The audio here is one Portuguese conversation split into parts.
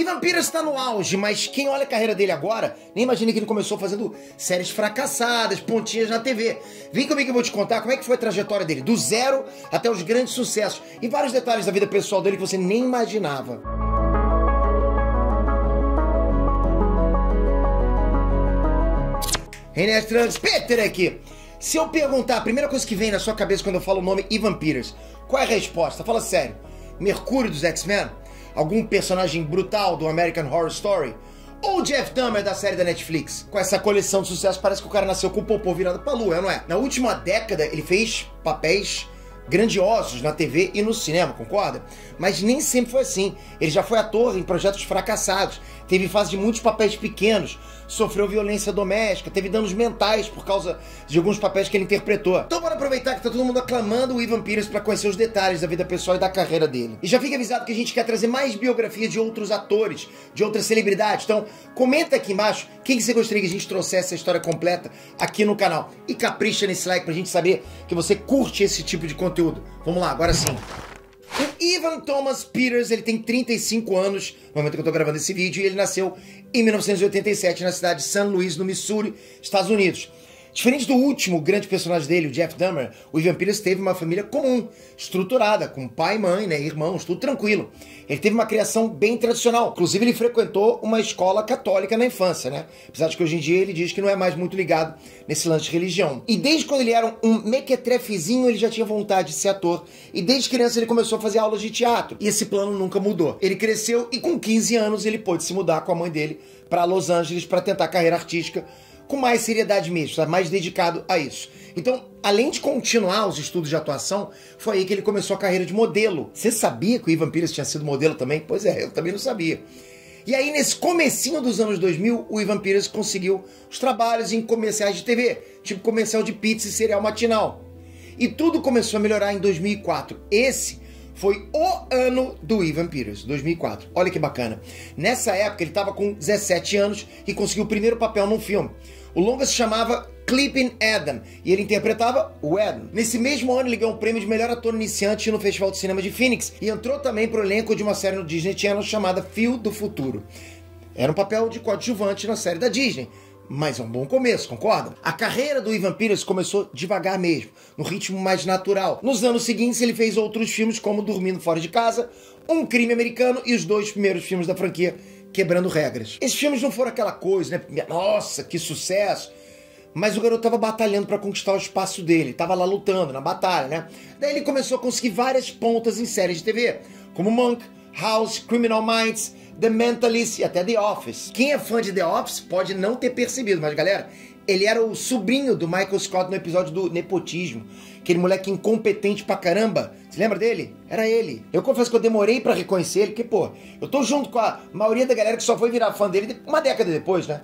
Evan Peters está no auge, mas quem olha a carreira dele agora, nem imagina que ele começou fazendo séries fracassadas, pontinhas na TV. Vem comigo que eu vou te contar como é que foi a trajetória dele, do zero até os grandes sucessos, e vários detalhes da vida pessoal dele que você nem imaginava. Hey, Nestrans, Peter aqui. Se eu perguntar, a primeira coisa que vem na sua cabeça quando eu falo o nome Evan Peters, qual é a resposta? Fala sério. Mercúrio dos X-Men? Algum personagem brutal do American Horror Story? Ou Jeff Dahmer da série da Netflix? Com essa coleção de sucesso, parece que o cara nasceu com o popô virado pra lua, não é? Na última década, ele fez papéis grandiosos na TV e no cinema, concorda? Mas nem sempre foi assim. Ele já foi ator em projetos fracassados, teve fase de muitos papéis pequenos, sofreu violência doméstica, teve danos mentais por causa de alguns papéis que ele interpretou. Então bora aproveitar que tá todo mundo aclamando o Evan Peters para conhecer os detalhes da vida pessoal e da carreira dele. E já fica avisado que a gente quer trazer mais biografias de outros atores, de outras celebridades. Então comenta aqui embaixo quem que você gostaria que a gente trouxesse a história completa aqui no canal. E capricha nesse like pra gente saber que você curte esse tipo de conteúdo. Vamos lá, agora sim. O Evan Thomas Peters, ele tem 35 anos no momento que eu tô gravando esse vídeo, e ele nasceu em 1987 na cidade de St. Louis, no Missouri, Estados Unidos. Diferente do último grande personagem dele, o Jeff Dahmer, o Evan Peters teve uma família comum, estruturada, com pai, mãe, né, irmãos, tudo tranquilo. Ele teve uma criação bem tradicional, inclusive ele frequentou uma escola católica na infância, né? Apesar de que hoje em dia ele diz que não é mais muito ligado nesse lance de religião. E desde quando ele era um mequetrefezinho, ele já tinha vontade de ser ator. E desde criança ele começou a fazer aulas de teatro. E esse plano nunca mudou. Ele cresceu e com 15 anos ele pôde se mudar com a mãe dele para Los Angeles para tentar carreira artística com mais seriedade mesmo, sabe? Mais dedicado a isso. Então, além de continuar os estudos de atuação, foi aí que ele começou a carreira de modelo. Você sabia que o Evan Peters tinha sido modelo também? Pois é, eu também não sabia. E aí, nesse comecinho dos anos 2000, o Evan Peters conseguiu os trabalhos em comerciais de TV, tipo comercial de pizza e cereal matinal. E tudo começou a melhorar em 2004. Esse foi o ano do Evan Peters, 2004. Olha que bacana. Nessa época, ele estava com 17 anos e conseguiu o primeiro papel num filme. O longa se chamava Clipping Adam e ele interpretava o Adam. Nesse mesmo ano, ele ganhou um prêmio de melhor ator iniciante no Festival de Cinema de Phoenix e entrou também para o elenco de uma série no Disney Channel chamada Fio do Futuro. Era um papel de coadjuvante na série da Disney, mas é um bom começo, concorda? A carreira do Evan Peters começou devagar mesmo, no ritmo mais natural. Nos anos seguintes, ele fez outros filmes como Dormindo Fora de Casa, Um Crime Americano e os 2 primeiros filmes da franquia, Quebrando Regras. Esses filmes não foram aquela coisa, né? Nossa, que sucesso! Mas o garoto tava batalhando para conquistar o espaço dele, tava lá lutando, na batalha, né? Daí ele começou a conseguir várias pontas em séries de TV, como Monk, House, Criminal Minds, The Mentalist e até The Office. Quem é fã de The Office pode não ter percebido, mas galera, ele era o sobrinho do Michael Scott no episódio do Nepotismo. Aquele moleque incompetente pra caramba. Você lembra dele? Era ele. Eu confesso que eu demorei pra reconhecer ele, porque, pô, eu tô junto com a maioria da galera que só foi virar fã dele uma década depois, né?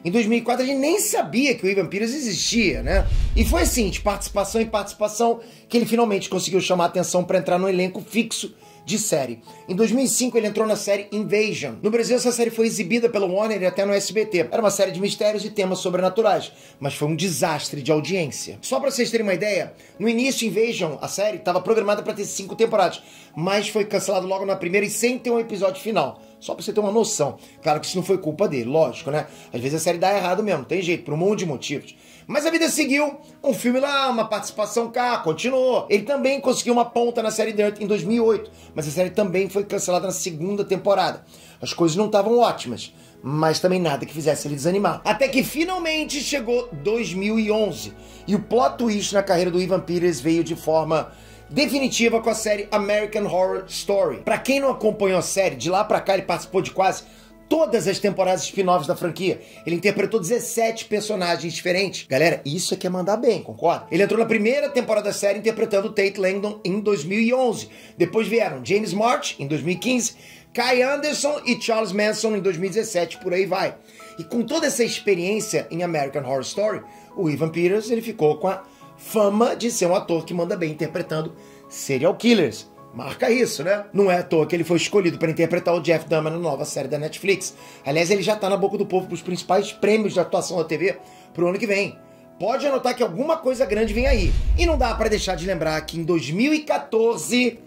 Em 2004 a gente nem sabia que o Evan Peters existia, né? E foi assim, de participação em participação, que ele finalmente conseguiu chamar a atenção pra entrar no elenco fixo de série. Em 2005 ele entrou na série Invasion. No Brasil essa série foi exibida pelo Warner e até no SBT. Era uma série de mistérios e temas sobrenaturais, mas foi um desastre de audiência. Só pra vocês terem uma ideia, no início Invasion, a série, estava programada para ter 5 temporadas, mas foi cancelado logo na primeira e sem ter um episódio final. Só pra você ter uma noção. Claro que isso não foi culpa dele, lógico, né? Às vezes a série dá errado mesmo, tem jeito, por um monte de motivos. Mas a vida seguiu, um filme lá, uma participação cá, continuou. Ele também conseguiu uma ponta na série Dirt em 2008, mas a série também foi cancelada na 2ª temporada. As coisas não estavam ótimas, mas também nada que fizesse ele desanimar. Até que finalmente chegou 2011, e o plot twist na carreira do Evan Peters veio de forma definitiva com a série American Horror Story. Pra quem não acompanhou a série, de lá pra cá ele participou de quase todas as temporadas spin-offs da franquia. Ele interpretou 17 personagens diferentes. Galera, isso é que é mandar bem, concorda? Ele entrou na primeira temporada da série interpretando Tate Langdon em 2011. Depois vieram James March em 2015, Kai Anderson e Charles Manson em 2017, por aí vai. E com toda essa experiência em American Horror Story, o Evan Peters ele ficou com a fama de ser um ator que manda bem interpretando serial killers. Marca isso, né? Não é à toa que ele foi escolhido para interpretar o Jeff Dahmer na nova série da Netflix. Aliás, ele já tá na boca do povo pros principais prêmios de atuação da TV pro ano que vem. Pode anotar que alguma coisa grande vem aí. E não dá para deixar de lembrar que em 2014,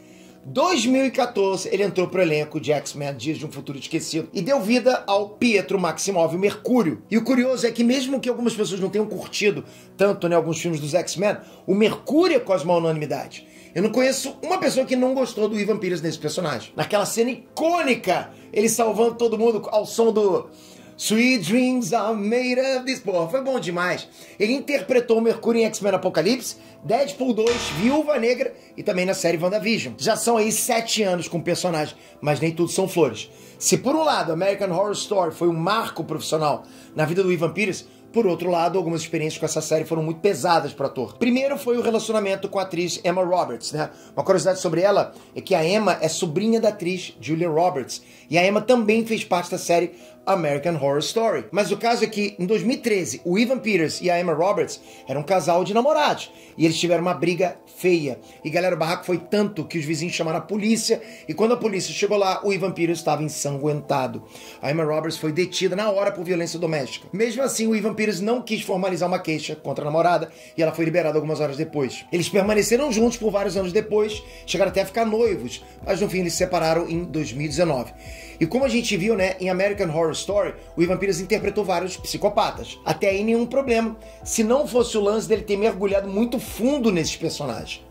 2014, ele entrou pro elenco de X-Men Dias de um Futuro Esquecido e deu vida ao Pietro Maximoff, o Mercúrio. E o curioso é que mesmo que algumas pessoas não tenham curtido tanto, né, alguns filmes dos X-Men, o Mercúrio é quase uma unanimidade. Eu não conheço uma pessoa que não gostou do Evan Peters nesse personagem. Naquela cena icônica, ele salvando todo mundo ao som do Sweet Dreams Are Made of This. Porra, foi bom demais. Ele interpretou o Mercúrio em X-Men Apocalipse, Deadpool 2, Viúva Negra e também na série WandaVision. Já são aí 7 anos com o personagem, mas nem tudo são flores. Se por um lado American Horror Story foi um marco profissional na vida do Evan Peters, por outro lado, algumas experiências com essa série foram muito pesadas para o ator. Primeiro foi o relacionamento com a atriz Emma Roberts, né? Uma curiosidade sobre ela é que a Emma é sobrinha da atriz Julia Roberts. E a Emma também fez parte da série American Horror Story. Mas o caso é que, em 2013, o Evan Peters e a Emma Roberts eram um casal de namorados. E eles tiveram uma briga feia. E galera, o barraco foi tanto que os vizinhos chamaram a polícia. E quando a polícia chegou lá, o Evan Peters estava ensanguentado. A Emma Roberts foi detida na hora por violência doméstica. Mesmo assim, o Evan Peters não quis formalizar uma queixa contra a namorada e ela foi liberada algumas horas depois. Eles permaneceram juntos por vários anos depois, chegaram até a ficar noivos, mas no fim eles se separaram em 2019. E como a gente viu, né, em American Horror Story, o Evan Peters interpretou vários psicopatas. Até aí nenhum problema, se não fosse o lance dele ter mergulhado muito fundo nesses personagens.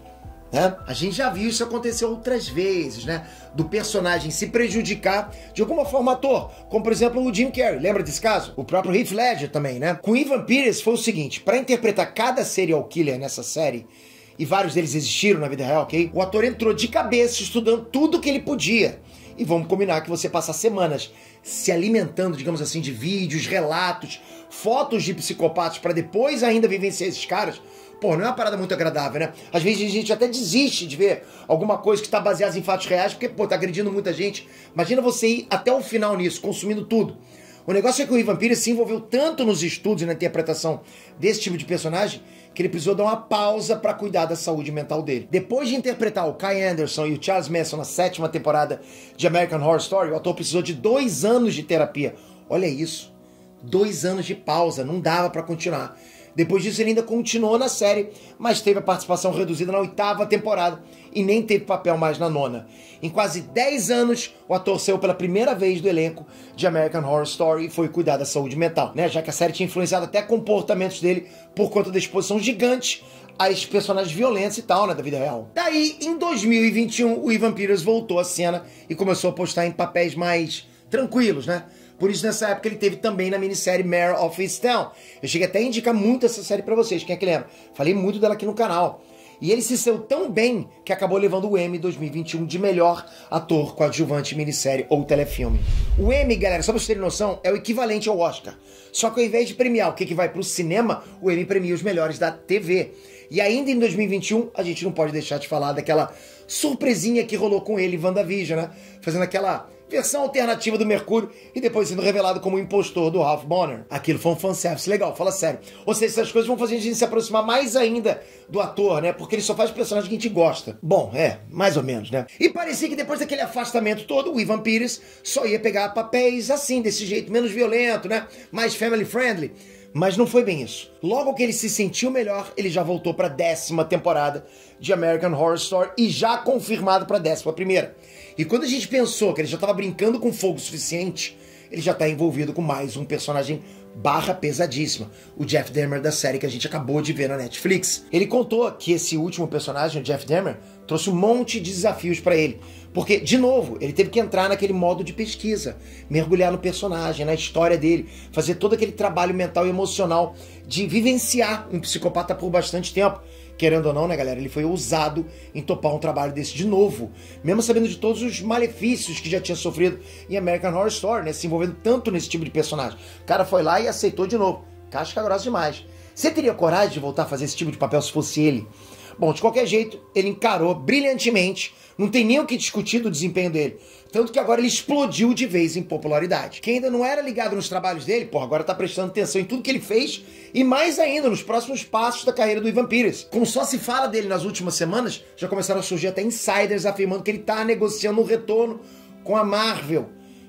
Né? A gente já viu isso acontecer outras vezes, né? Do personagem se prejudicar de alguma forma ator, como por exemplo o Jim Carrey, lembra desse caso? O próprio Heath Ledger também, né? Com Evan Peters foi o seguinte, para interpretar cada serial killer nessa série, e vários deles existiram na vida real, ok? O ator entrou de cabeça estudando tudo que ele podia. E vamos combinar que você passa semanas se alimentando, digamos assim, de vídeos, relatos, fotos de psicopatas para depois ainda vivenciar esses caras. Pô, não é uma parada muito agradável, né? Às vezes a gente até desiste de ver alguma coisa que está baseada em fatos reais, porque, pô, tá agredindo muita gente. Imagina você ir até o final nisso, consumindo tudo. O negócio é que o Evan Peters se envolveu tanto nos estudos e na interpretação desse tipo de personagem que ele precisou dar uma pausa para cuidar da saúde mental dele. Depois de interpretar o Kai Anderson e o Charles Manson na 7ª temporada de American Horror Story, o ator precisou de 2 anos de terapia. Olha isso, 2 anos de pausa, não dava para continuar. Depois disso ele ainda continuou na série, mas teve a participação reduzida na 8ª temporada e nem teve papel mais na 9ª. Em quase 10 anos, o ator saiu pela primeira vez do elenco de American Horror Story e foi cuidar da saúde mental, né? Já que a série tinha influenciado até comportamentos dele por conta da exposição gigante a esses personagens violentos e tal, né, da vida real. Daí, em 2021, o Evan Peters voltou à cena e começou a postar em papéis mais tranquilos, né? Por isso, nessa época, ele teve também na minissérie Mare of Easttown. Eu cheguei até a indicar muito essa série pra vocês, quem é que lembra? Falei muito dela aqui no canal. E ele se saiu tão bem que acabou levando o Emmy 2021 de melhor ator coadjuvante minissérie ou telefilme. O Emmy, galera, só pra vocês terem noção, é o equivalente ao Oscar. Só que ao invés de premiar o que vai pro cinema, o Emmy premia os melhores da TV. E ainda em 2021, a gente não pode deixar de falar daquela surpresinha que rolou com ele em WandaVision, né? Fazendo aquela versão alternativa do Mercúrio e depois sendo revelado como o impostor do Ralph Bonner. Aquilo foi um fanservice legal, fala sério. Ou seja, essas coisas vão fazer a gente se aproximar mais ainda do ator, né? Porque ele só faz personagem que a gente gosta. Bom, mais ou menos, né? E parecia que depois daquele afastamento todo, o Evan Peters só ia pegar papéis assim, desse jeito, menos violento, né? Mais family friendly. Mas não foi bem isso. Logo que ele se sentiu melhor, ele já voltou para a 10ª temporada de American Horror Story e já confirmado para a 11ª. E quando a gente pensou que ele já estava brincando com fogo o suficiente, ele já está envolvido com mais um personagem barra pesadíssima, o Jeff Dahmer da série que a gente acabou de ver na Netflix. Ele contou que esse último personagem, o Jeff Dahmer, trouxe um monte de desafios para ele. Porque, de novo, ele teve que entrar naquele modo de pesquisa, mergulhar no personagem, na história dele, fazer todo aquele trabalho mental e emocional de vivenciar um psicopata por bastante tempo. Querendo ou não, né, galera, ele foi ousado em topar um trabalho desse de novo, mesmo sabendo de todos os malefícios que já tinha sofrido em American Horror Story, né, se envolvendo tanto nesse tipo de personagem. O cara foi lá e aceitou de novo. Casca grossa demais. Você teria coragem de voltar a fazer esse tipo de papel se fosse ele? Bom, de qualquer jeito, ele encarou brilhantemente, não tem nem o que discutir do desempenho dele. Tanto que agora ele explodiu de vez em popularidade. Quem ainda não era ligado nos trabalhos dele, agora tá prestando atenção em tudo que ele fez e mais ainda nos próximos passos da carreira do Evan Peters. Como só se fala dele nas últimas semanas, já começaram a surgir até insiders afirmando que ele tá negociando um retorno com a Marvel.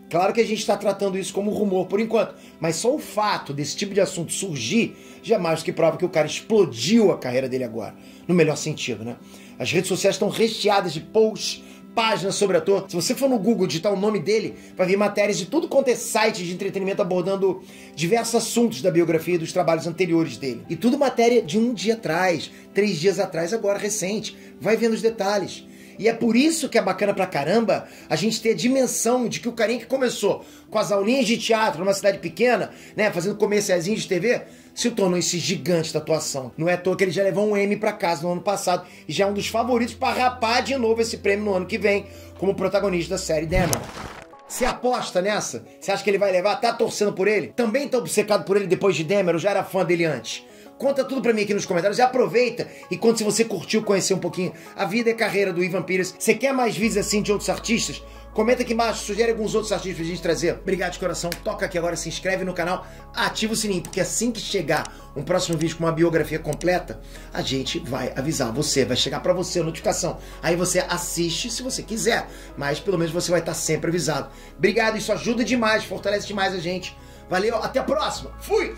Claro que a gente está tratando isso como rumor por enquanto, mas só o fato desse tipo de assunto surgir já é mais que prova que o cara explodiu a carreira dele agora, no melhor sentido, né? As redes sociais estão recheadas de posts páginas sobre o ator. Se você for no Google digitar o nome dele, vai ver matérias de tudo quanto é site de entretenimento abordando diversos assuntos da biografia e dos trabalhos anteriores dele. E tudo matéria de um dia atrás, 3 dias atrás, agora recente. Vai vendo os detalhes. E é por isso que é bacana pra caramba a gente ter a dimensão de que o carinha que começou com as aulinhas de teatro numa cidade pequena, né, fazendo comercialzinhos de TV, se tornou esse gigante da atuação. Não é à toa que ele já levou um Emmy pra casa no ano passado e já é um dos favoritos pra rapar de novo esse prêmio no ano que vem como protagonista da série Dahmer. Você aposta nessa? Você acha que ele vai levar? Tá torcendo por ele? Também tá obcecado por ele depois de Dahmer? Eu já era fã dele antes? Conta tudo pra mim aqui nos comentários e aproveita e conta se você curtiu conhecer um pouquinho a vida e a carreira do Evan Peters. Você quer mais vídeos assim de outros artistas? Comenta aqui embaixo, sugere alguns outros artistas pra gente trazer. Obrigado de coração, toca aqui agora, se inscreve no canal, ativa o sininho, porque assim que chegar um próximo vídeo com uma biografia completa, a gente vai avisar você, vai chegar pra você a notificação. Aí você assiste se você quiser, mas pelo menos você vai estar sempre avisado. Obrigado, isso ajuda demais, fortalece demais a gente. Valeu, até a próxima. Fui!